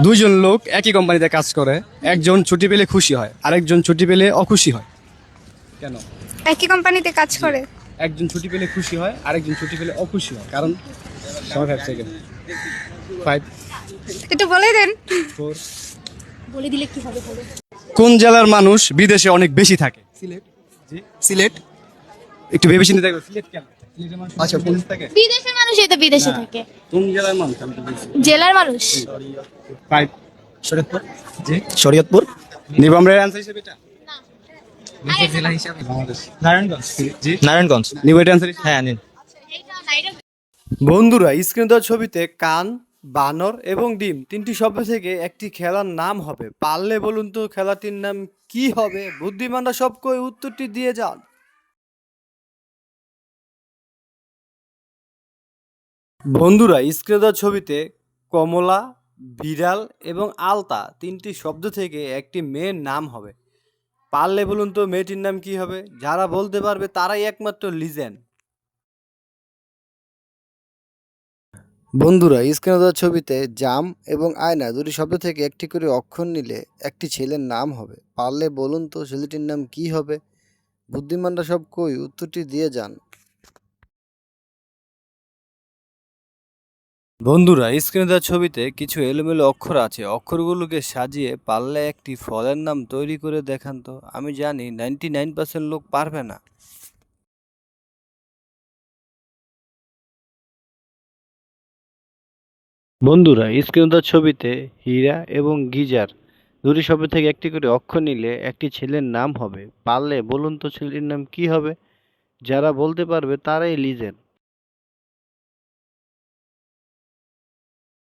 দুইজন লোক একই কোম্পানিতে কাজ করে, একজন ছুটি পেলে খুশি হয়, আরেকজন ছুটি পেলে অখুশি হয়। কেন? একই কোম্পানিতে কাজ করে। একজন ছুটি পেলে খুশি হয়, আরেকজন ছুটি পেলে অখুশি হয়, কারণ? 5 সেকেন্ড। 5 একটু বলে দেন। 4 বলে দিলে কি হবে বলো। কোন জেলার মানুষ বিদেশে অনেক বেশি থাকে? সিলেট। জি, সিলেট। একটু ভেবে চিন্তে দেখো। সিলেট কেন? সিলেটের মানুষ আচ্ছা, বিদেশে থাকে। বিদেশের মানুষই তো বিদেশে না। থাকে। কোন জেলার মানুষ আমি তো বলছি। জেলার মানুষ 5 শরীয়তপুর। জি, শরীয়তপুর। নিব আমরা অ্যানসার হিসেবে এটা। জেলা হিসাবে বাংলাদেশ। নারায়ণগঞ্জ। জি, নারায়ণগঞ্জ। নিব এটা অ্যানসার। হ্যাঁ, নিন। বন্ধুরা, স্ক্রিনে দেওয়া ছবিতে কান, বানর এবং ডিম তিনটি শব্দ থেকে একটি খেলার নাম হবে। পারলে বলুন তো খেলাটির নাম কি হবে? বুদ্ধিমানরা সবকই উত্তরটি দিয়ে যান। বন্ধুরা, স্ক্রিনে দেওয়া ছবিতে কমলা, বিড়াল এবং আলতা তিনটি শব্দ থেকে একটি মেয়ের নাম হবে। পারলে বলুন তো মেয়েটির নাম কি হবে? যারা বলতে পারবে তারাই একমাত্র লিজেন্ড। বন্ধুরা, স্ক্রিনে দেওয়া ছবিতে জাম এবং আয়না দুটি শব্দ থেকে একটি করে অক্ষর নিলে একটি ছেলের নাম হবে। পারলে বলুন তো ছেলেটির নাম কি হবে? বুদ্ধিমানরা সব কই উত্তরটি দিয়ে যান। বন্ধুরা, স্ক্রিনে দেওয়া ছবিতে কিছু এলোমেলো অক্ষর আছে। অক্ষরগুলোকে সাজিয়ে পারলে একটি ফলের নাম তৈরি করে দেখান তো। আমি জানি 99% লোক পারবে না। বন্ধুরা, স্ক্রিনে দেওয়া ছবিতে হীরা এবং গিজার দুটি শব্দ থেকে একটি করে অক্ষর নিলে একটি ছেলের নাম হবে। পারলে বলুন তো ছেলেটির নাম কি হবে? যারা বলতে পারবে তারাই লিজেন্ড।